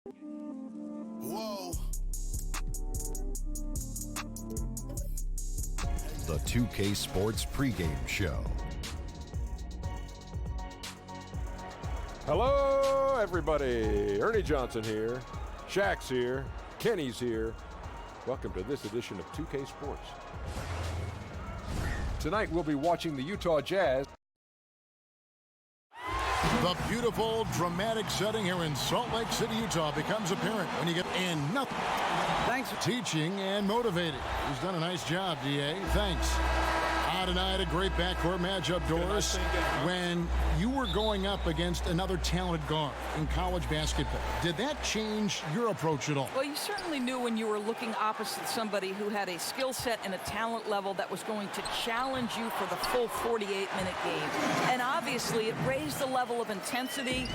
Whoa. The 2K Sports pregame show. Hello, everybody. Ernie Johnson here. Shaq's here. Kenny's here. Welcome to this edition of 2K Sports. Tonight we'll be watching the Utah Jazz. The beautiful, dramatic setting here in Salt Lake City, Utah becomes apparent when you get in nothing. Thanks for teaching and motivating. He's done a nice job, DA. Thanks. Tonight, a great backcourt matchup, Doris, when you were going up against another talented guard in college basketball. Did that change your approach at all? Well, you certainly knew when you were looking opposite somebody who had a skill set and a talent level that was going to challenge you for the full 48-minute game. And obviously, it raised the level of intensity.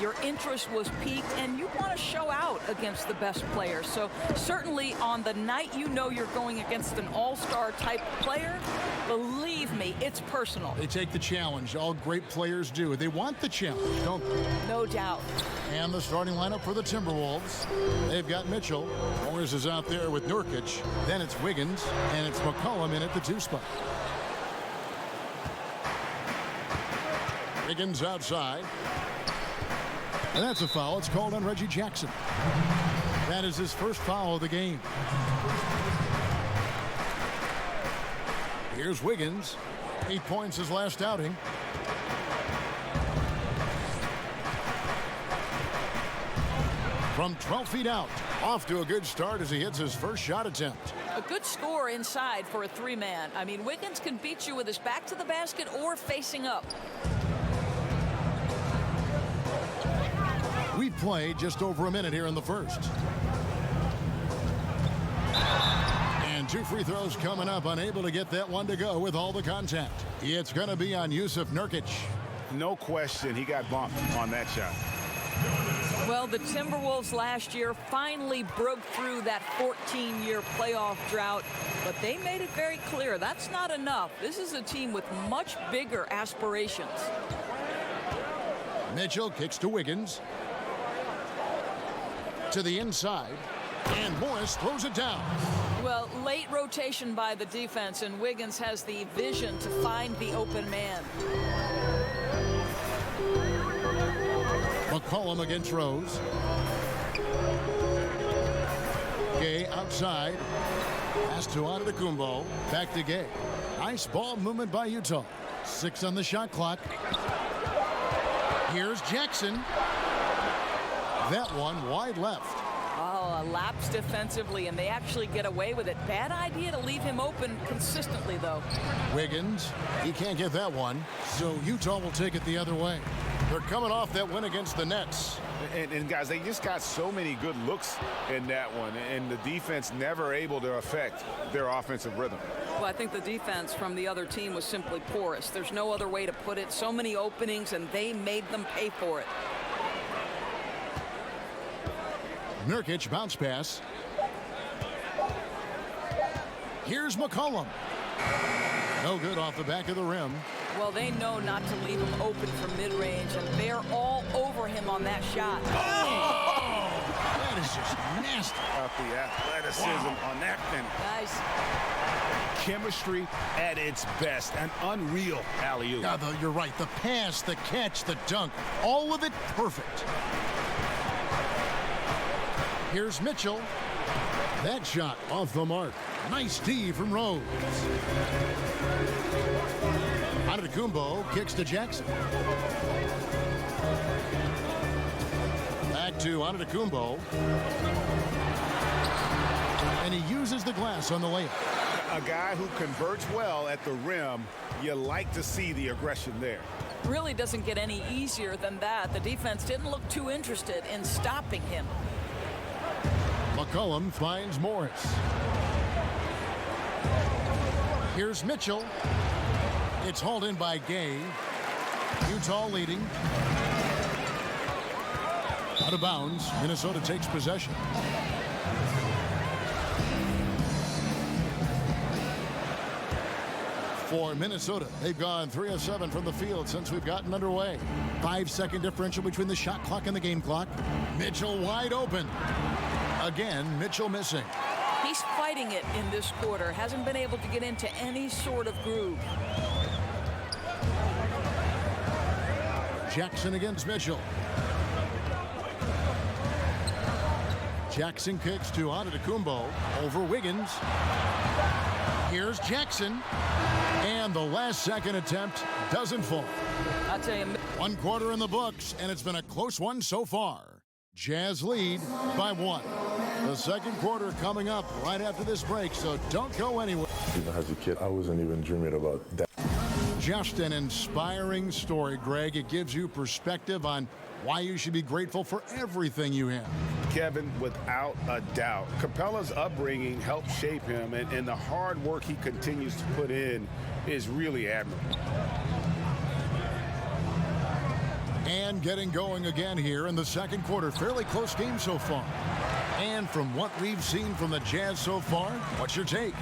Your interest was peaked, and you want to show out against the best players. So certainly on the night you know you're going against an all-star type player, believe me, it's personal. They take the challenge. All great players do. They want the challenge, don't they? No doubt. And the starting lineup for the Timberwolves. They've got Mitchell. Morris is out there with Nurkic. Then it's Wiggins, and it's McCollum in at the 2 spot. Wiggins outside. And that's a foul. It's called on Reggie Jackson. That is his first foul of the game. Here's Wiggins. 8 points his last outing. From 12 feet out. Off to a good start as he hits his first shot attempt. A good score inside for a three-man. I mean, Wiggins can beat you with his back to the basket or facing up. We played just over a minute here in the first. And 2 free throws coming up, unable to get that one to go with all the contact. It's going to be on Yusuf Nurkic. No question, he got bumped on that shot. Well, the Timberwolves last year finally broke through that 14-year playoff drought, but they made it very clear that's not enough. This is a team with much bigger aspirations. Mitchell kicks to Wiggins. To the inside, and Morris throws it down. Well, late rotation by the defense, and Wiggins has the vision to find the open man. McCollum against Rose. Gay outside. Pass to Antetokounmpo. Back to Gay. Nice ball movement by Utah. 6 on the shot clock. Here's Jackson. That one wide left. Oh, a lapse defensively, and they actually get away with it. Bad idea to leave him open consistently, though. Wiggins, he can't get that one, so Utah will take it the other way. They're coming off that win against the Nets. And guys, they just got so many good looks in that one, and the defense never able to affect their offensive rhythm. Well, I think the defense from the other team was simply porous. There's no other way to put it. So many openings, and they made them pay for it. Nurkic bounce pass. Here's McCollum. No good off the back of the rim. Well, they know not to leave him open from mid-range, and they're all over him on that shot. Oh! That is just nasty. Up the athleticism on that finish. Nice. Chemistry at its best. An unreal alley-oop. Yeah, you're right. The pass, the catch, the dunk. All of it perfect. Here's Mitchell. That shot off the mark. Nice D from Rose. Antetokounmpo kicks to Jackson. Back to Antetokounmpo. And he uses the glass on the layup. A guy who converts well at the rim. You like to see the aggression there. Really doesn't get any easier than that. The defense didn't look too interested in stopping him. McCollum finds Morris. Here's Mitchell. It's hauled in by Gay. Utah leading. Out of bounds. Minnesota takes possession. for Minnesota. They've gone 3 of 7 from the field since we've gotten underway. 5-second differential between the shot clock and the game clock. Mitchell wide open. Again, Mitchell missing. He's fighting it in this quarter. Hasn't been able to get into any sort of groove. Jackson against Mitchell. Jackson kicks to Antetokounmpo over Wiggins. Here's Jackson. And the last second attempt doesn't fall. I'll tell you. 1 quarter in the books, and it's been a close one so far. Jazz lead by 1. The second quarter coming up right after this break, so don't go anywhere. Even as a kid, I wasn't even dreaming about that. Just an inspiring story, Greg. It gives you perspective on why you should be grateful for everything you have. Kevin, without a doubt, Capella's upbringing helped shape him, and the hard work he continues to put in is really admirable. And getting going again here in the second quarter. Fairly close game so far. And from what we've seen from the Jazz so far, what's your take?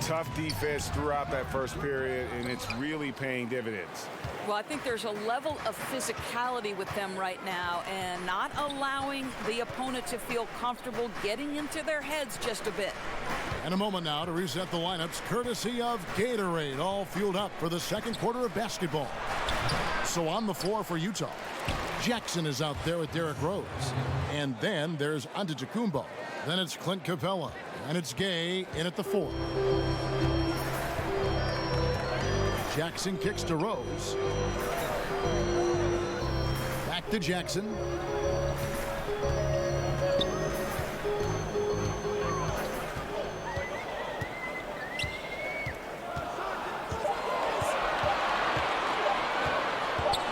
Tough defense throughout that first period, and it's really paying dividends. Well, I think there's a level of physicality with them right now and not allowing the opponent to feel comfortable getting into their heads just a bit. And a moment now to reset the lineups, courtesy of Gatorade, all fueled up for the second quarter of basketball. So on the floor for Utah, Jackson is out there with Derrick Rose. And then there's Antetokounmpo. Then it's Clint Capella. And it's Gay in at the 4. Jackson kicks to Rose. Back to Jackson.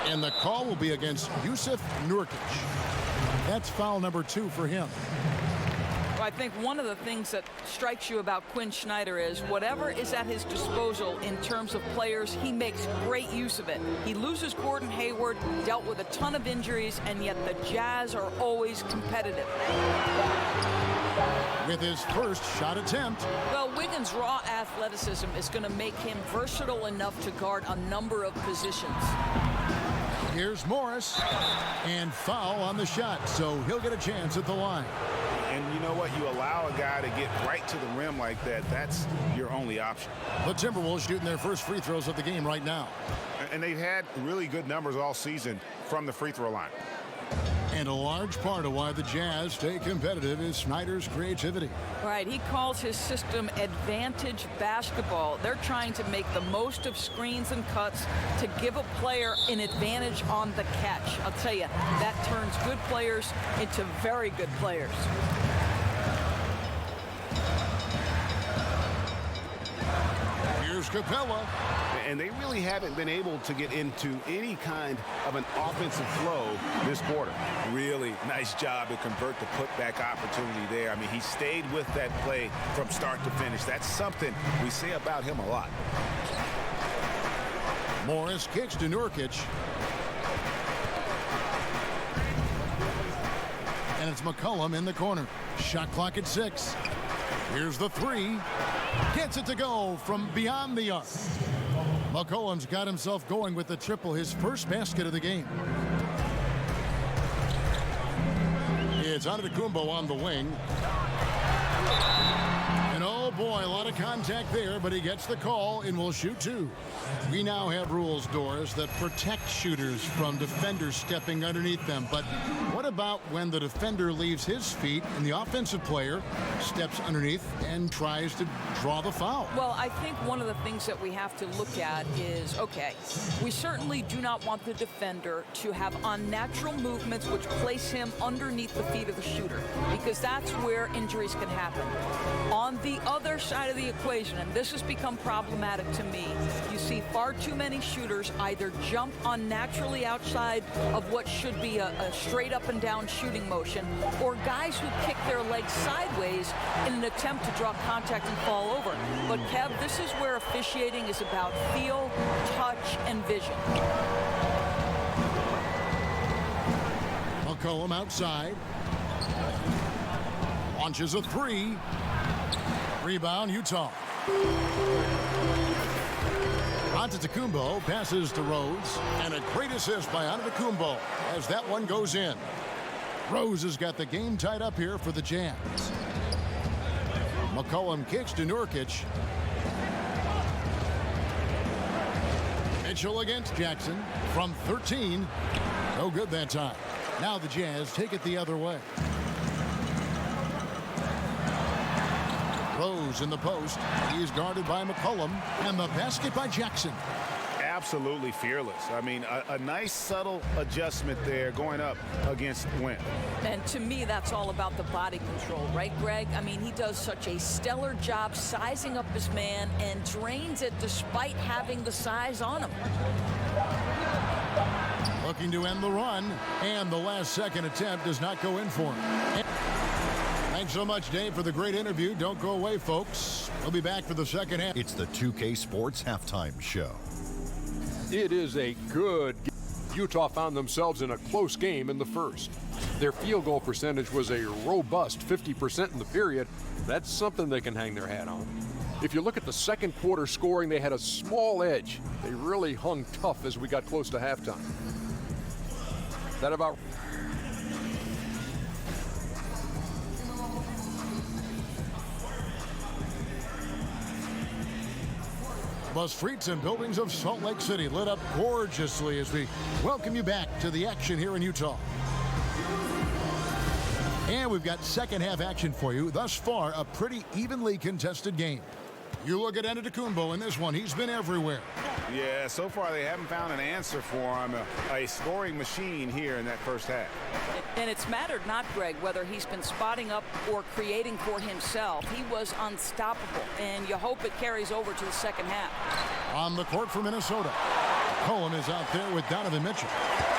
And the call will be against Yusuf Nurkic. That's foul number 2 for him. Well, I think one of the things that strikes you about Quinn Snyder is whatever is at his disposal in terms of players, he makes great use of it. He loses Gordon Hayward, dealt with a ton of injuries, and yet the Jazz are always competitive. With his first shot attempt. Well, Wiggins' raw athleticism is going to make him versatile enough to guard a number of positions. Here's Morris, and foul on the shot, so he'll get a chance at the line. And you know what? You allow a guy to get right to the rim like that, that's your only option. The Timberwolves shooting their first free throws of the game right now. And they've had really good numbers all season from the free throw line. And a large part of why the Jazz stay competitive is Snyder's creativity. Right, he calls his system advantage basketball. They're trying to make the most of screens and cuts to give a player an advantage on the catch. I'll tell you, that turns good players into very good players. Here's Capella. And they really haven't been able to get into any kind of an offensive flow this quarter. Really nice job to convert the putback opportunity there. I mean, he stayed with that play from start to finish. That's something we say about him a lot. Morris kicks to Nurkic. And it's McCollum in the corner. Shot clock at 6. Here's the 3. Gets it to go from beyond the arc. McCollum's got himself going with the triple, his first basket of the game. It's Antetokounmpo on the wing. And oh boy, a lot of contact there, but he gets the call and will shoot 2. We now have rules, Doris, that protect shooters from defenders stepping underneath them. But what about when the defender leaves his feet and the offensive player steps underneath and tries to draw the foul? Well, I think one of the things that we have to look at is, okay, we certainly do not want the defender to have unnatural movements which place him underneath the feet of the shooter, because that's where injuries can happen. On the other side of the equation, and this has become problematic to me, you see far too many shooters either jump unnaturally outside of what should be a straight up and down shooting motion, or guys who kick their legs sideways in an attempt to draw contact and fall over. But Kev, this is where officiating is about feel, touch, and vision. McCollum outside. Launches a 3. Rebound, Utah. Antetokounmpo passes to Rose, and a great assist by Antetokounmpo as that one goes in. Rose has got the game tied up here for the Jazz. McCollum kicks to Nurkic. Mitchell against Jackson from 13. No good that time. Now the Jazz take it the other way. Rose in the post. He's guarded by McCollum, and the basket by Jackson. Absolutely fearless. I mean, a nice subtle adjustment there going up against Wynn. And to me, that's all about the body control, right, Greg? I mean, he does such a stellar job sizing up his man and drains it despite having the size on him. Looking to end the run, and the last second attempt does not go in for him. Thanks so much, Dave, for the great interview. Don't go away, folks. We'll be back for the second half. It's the 2K Sports Halftime Show. It is a good game. Utah found themselves in a close game in the first. Their field goal percentage was a robust 50% in the period. That's something they can hang their hat on. If you look at the second quarter scoring, they had a small edge. They really hung tough as we got close to halftime. That about... The streets and buildings of Salt Lake City lit up gorgeously as we welcome you back to the action here in Utah. And we've got second half action for you. Thus far, a pretty evenly contested game. You look at Antetokounmpo in this one. He's been everywhere. Yeah, so far they haven't found an answer for him. A scoring machine here in that first half. And it's mattered not, Greg, whether he's been spotting up or creating for himself. He was unstoppable, and you hope it carries over to the second half. On the court for Minnesota, Cohen is out there with Donovan Mitchell.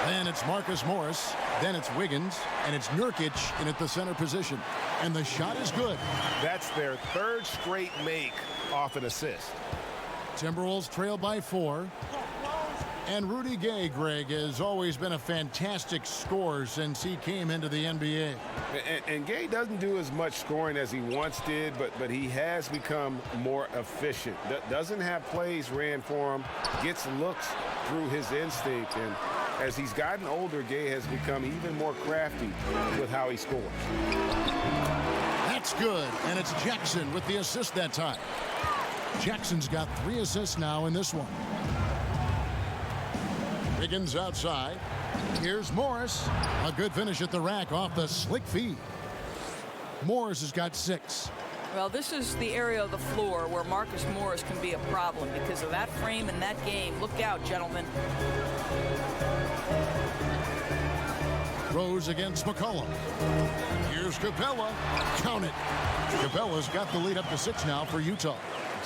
Then it's Marcus Morris. Then it's Wiggins, and it's Nurkic in at the center position. And the shot is good. That's their third straight make off an assist. Timberwolves trail by 4. And Rudy Gay, Greg, has always been a fantastic scorer since he came into the NBA. And Gay doesn't do as much scoring as he once did, but he has become more efficient. Doesn't have plays ran for him, gets looks through his instinct. And as he's gotten older, Gay has become even more crafty with how he scores. That's good, and it's Jackson with the assist that time. Jackson's got 3 assists now in this one. Wiggins outside. Here's Morris. A good finish at the rack off the slick feed. Morris has got 6. Well, this is the area of the floor where Marcus Morris can be a problem because of that frame and that game. Look out, gentlemen. Rose against McCollum. Here's Capella. Count it. Capella's got the lead up to 6 now for Utah.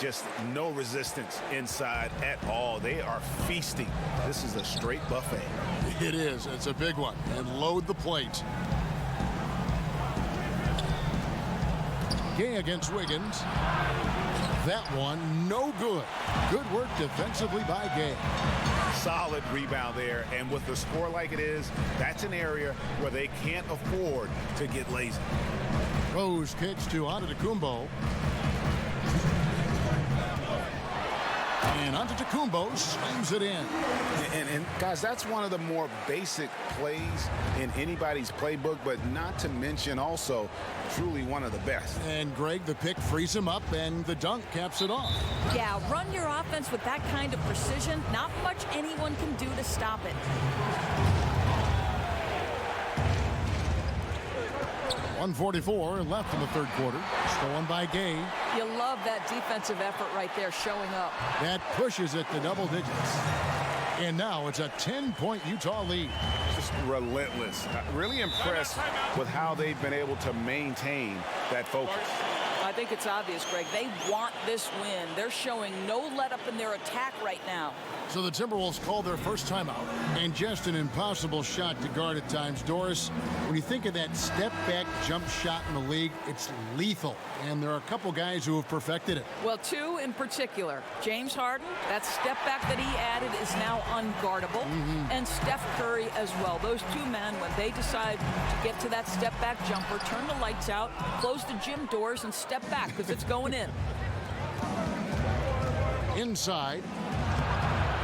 Just no resistance inside at all. They are feasting. This is a straight buffet. It is. It's a big one. And load the plate. Gay against Wiggins. That one, no good. Good work defensively by Gay. Solid rebound there. And with the score like it is, that's an area where they can't afford to get lazy. Rose kicks to Antetokounmpo. And Antetokounmpo slams it in. And guys, that's one of the more basic plays in anybody's playbook, but not to mention also truly one of the best. And Greg, the pick frees him up, and the dunk caps it off. Yeah, run your offense with that kind of precision. Not much anyone can do to stop it. 1:44 left in the third quarter. Stolen by Gay. You love that defensive effort right there showing up. That pushes it to double digits. And now it's a 10-point Utah lead. Just relentless. Really impressed with how they've been able to maintain that focus. I think it's obvious, Greg. They want this win. They're showing no let-up in their attack right now. So the Timberwolves call their first timeout. And just an impossible shot to guard at times. Doris, when you think of that step-back jump shot in the league, it's lethal. And there are a couple guys who have perfected it. Well, 2 in particular. James Harden, that step-back that he added is now unguardable. And Steph Curry as well. Those 2 men, when they decide to get to that step-back jumper, turn the lights out, close the gym doors, and step back because it's going in. Inside.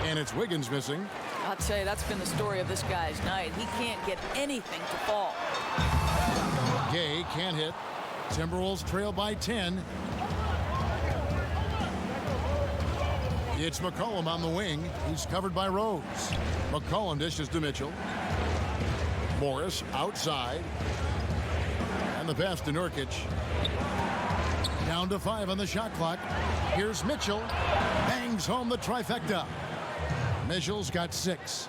And it's Wiggins missing. I'll tell you, that's been the story of this guy's night. He can't get anything to fall. Gay can't hit. Timberwolves trail by 10. It's McCollum on the wing. He's covered by Rose. McCollum dishes to Mitchell. Morris outside. And the pass to Nurkic. Down to 5 on the shot clock. Here's Mitchell. Bangs home the trifecta. Mitchell's got 6.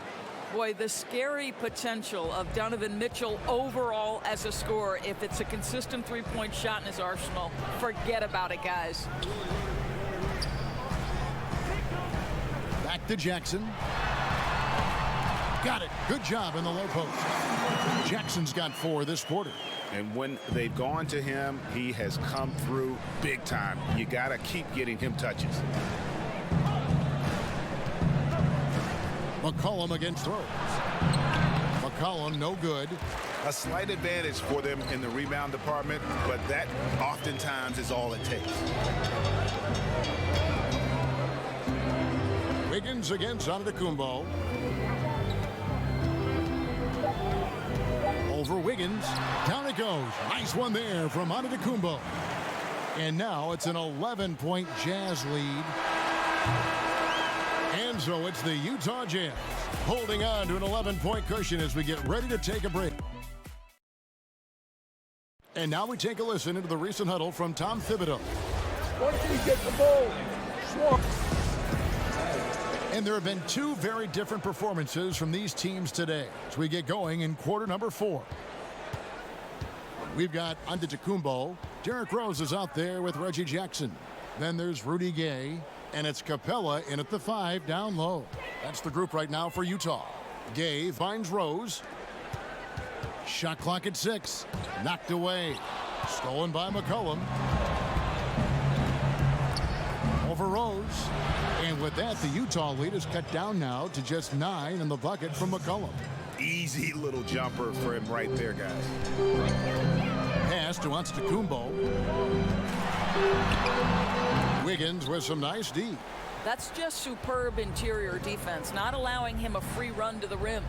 Boy, the scary potential of Donovan Mitchell overall as a scorer. If it's a consistent three-point shot in his arsenal, forget about it, guys. Back to Jackson. Got it. Good job in the low post. Jackson's got 4 this quarter. And when they've gone to him, he has come through big time. You got to keep getting him touches. McCollum against Rose. McCollum no good. A slight advantage for them in the rebound department, but that oftentimes is all it takes. Wiggins against Antetokounmpo. Over Wiggins. Down it goes. Nice one there from Antetokounmpo. And now it's an 11-point Jazz lead. And so it's the Utah Jazz holding on to an 11-point cushion as we get ready to take a break. And now we take a listen into the recent huddle from Tom Thibodeau. Once he gets the ball, swap. And there have been 2 very different performances from these teams today as we get going in quarter number 4. We've got Antetokounmpo. Derrick Rose is out there with Reggie Jackson. Then there's Rudy Gay. And it's Capella in at the 5 down low. That's the group right now for Utah. Gay finds Rose. Shot clock at 6. Knocked away. Stolen by McCollum. Over Rose. And with that, the Utah lead is cut down now to just 9 in the bucket from McCollum. Easy little jumper for him right there, guys. Pass to Antetokounmpo. Wiggins with some nice D. That's just superb interior defense, not allowing him a free run to the rim.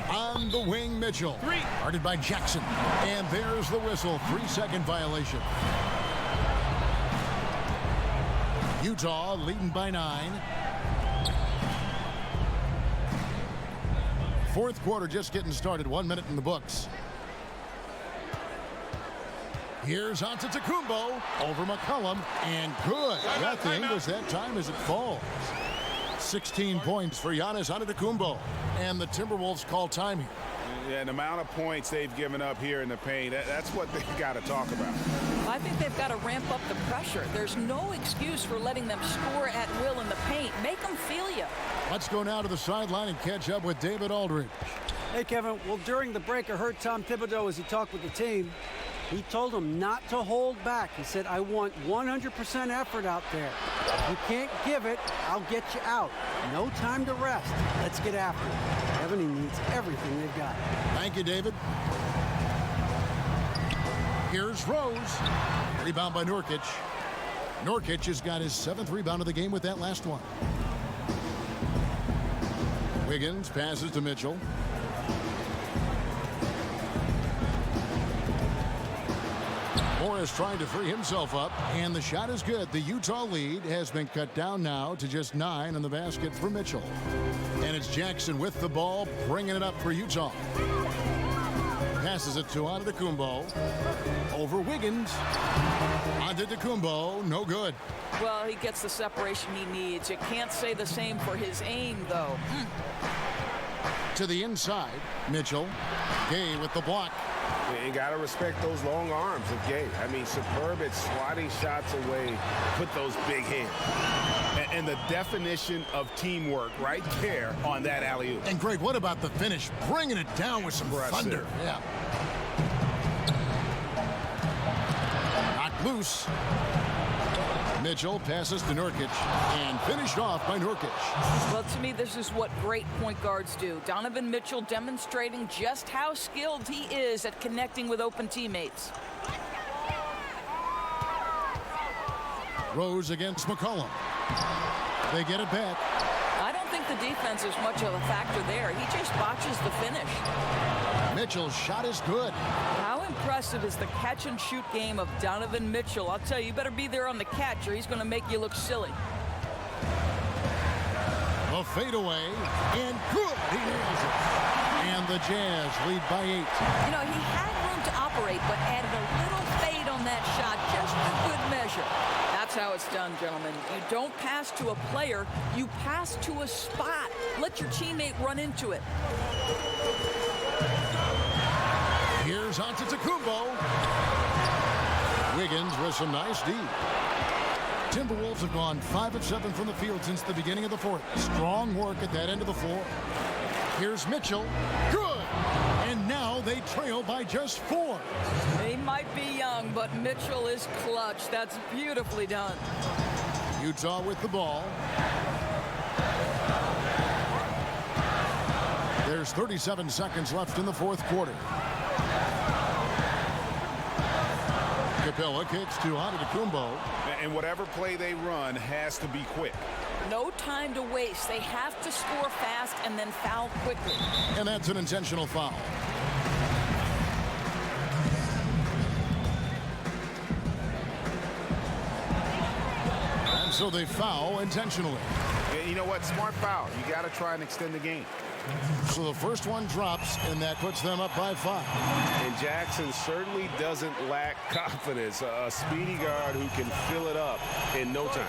On the wing, Mitchell. Guarded by Jackson. And there's the whistle. 3-second violation. Utah leading by 9. Fourth quarter just getting started. 1 minute in the books. Here's Antetokounmpo over McCollum. And good. Got the English that time as it falls. 16 points for Giannis Antetokounmpo. And the Timberwolves call time here. Yeah, the amount of points they've given up here in the paint, that's what they've got to talk about. I think they've got to ramp up the pressure. There's no excuse for letting them score at will in the paint. Make them feel you. Let's go now to the sideline and catch up with David Aldridge. Hey, Kevin. Well, during the break, I heard Tom Thibodeau as he talked with the team. He told them not to hold back. He said, I want 100% effort out there. If you can't give it, I'll get you out. No time to rest. Let's get after it. Kevin, he needs everything they've got. Thank you, David. Here's Rose. Rebound by Nurkic. Nurkic has got his 7th rebound of the game with that last one. Wiggins passes to Mitchell. Morris trying to free himself up, and the shot is good. The Utah lead has been cut down now to just 9 in the basket for Mitchell. And it's Jackson with the ball, bringing it up for Utah. Passes it to Antetokounmpo. Over Wiggins. Antetokounmpo, no good. Well, he gets the separation he needs. You can't say the same for his aim, though. To the inside, Mitchell. Gay with the block. You got to respect those long arms of Gay. I mean, superb at swatting shots away, put those big hands. And the definition of teamwork right there on that alley-oop. And Greg, what about the finish? Bringing it down with some thunder. Yeah. Knocked loose. Mitchell passes to Nurkic and finished off by Nurkic. Well, to me, this is what great point guards do. Donovan Mitchell demonstrating just how skilled he is at connecting with open teammates. Rose against McCollum. They get it back. I don't think the defense is much of a factor there. He just botches the finish. Mitchell's shot is good. How impressive is the catch-and-shoot game of Donovan Mitchell? I'll tell you, you better be there on the catch or he's going to make you look silly. A fadeaway, and good. He nails it. And the Jazz lead by 8. You know, he had room to operate, but added a little fade on that shot just for good measure. That's how it's done, gentlemen. You don't pass to a player, you pass to a spot. Let your teammate run into it. Here's Antetokounmpo. Wiggins with some nice D. Timberwolves have gone 5 of 7 from the field since the beginning of the fourth. Strong work at that end of the floor. Here's Mitchell. Good. And now they trail by just 4. He might be young, but Mitchell is clutch. That's beautifully done. Utah with the ball. There's 37 seconds left in the fourth quarter. Capella kicks to Antetokounmpo. And whatever play they run has to be quick. No time to waste. They have to score fast and then foul quickly. And that's an intentional foul. And so they foul intentionally. And you know what? Smart foul. You got to try and extend the game. So the first one drops, and that puts them up by 5. And Jackson certainly doesn't lack confidence. A speedy guard who can fill it up in no time.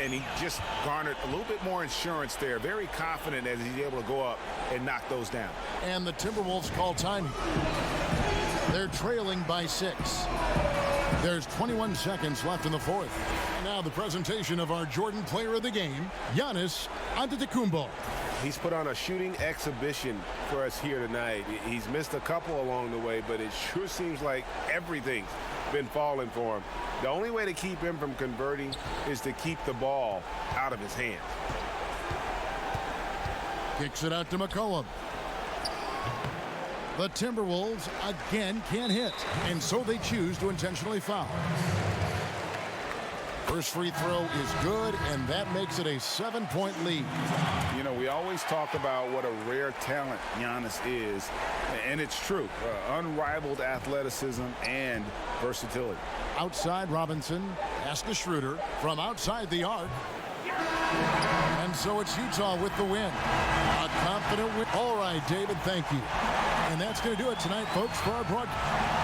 And he just garnered a little bit more insurance there. Very confident as he's able to go up and knock those down. And the Timberwolves call time. They're trailing by 6. There's 21 seconds left in the fourth. And now the presentation of our Jordan Player of the Game, Giannis Antetokounmpo. He's put on a shooting exhibition for us here tonight. He's missed a couple along the way, but it sure seems like everything's been falling for him. The only way to keep him from converting is to keep the ball out of his hands. Kicks it out to McCollum. The Timberwolves again can't hit, and so they choose to intentionally foul. First free throw is good, and that makes it a 7-point lead. You know, we always talk about what a rare talent Giannis is, and it's true. Unrivaled athleticism and versatility. Outside Robinson, pass to Schroeder from outside the arc. And so it's Utah with the win. A confident win. All right, David, thank you. And that's going to do it tonight, folks, for our broadcast.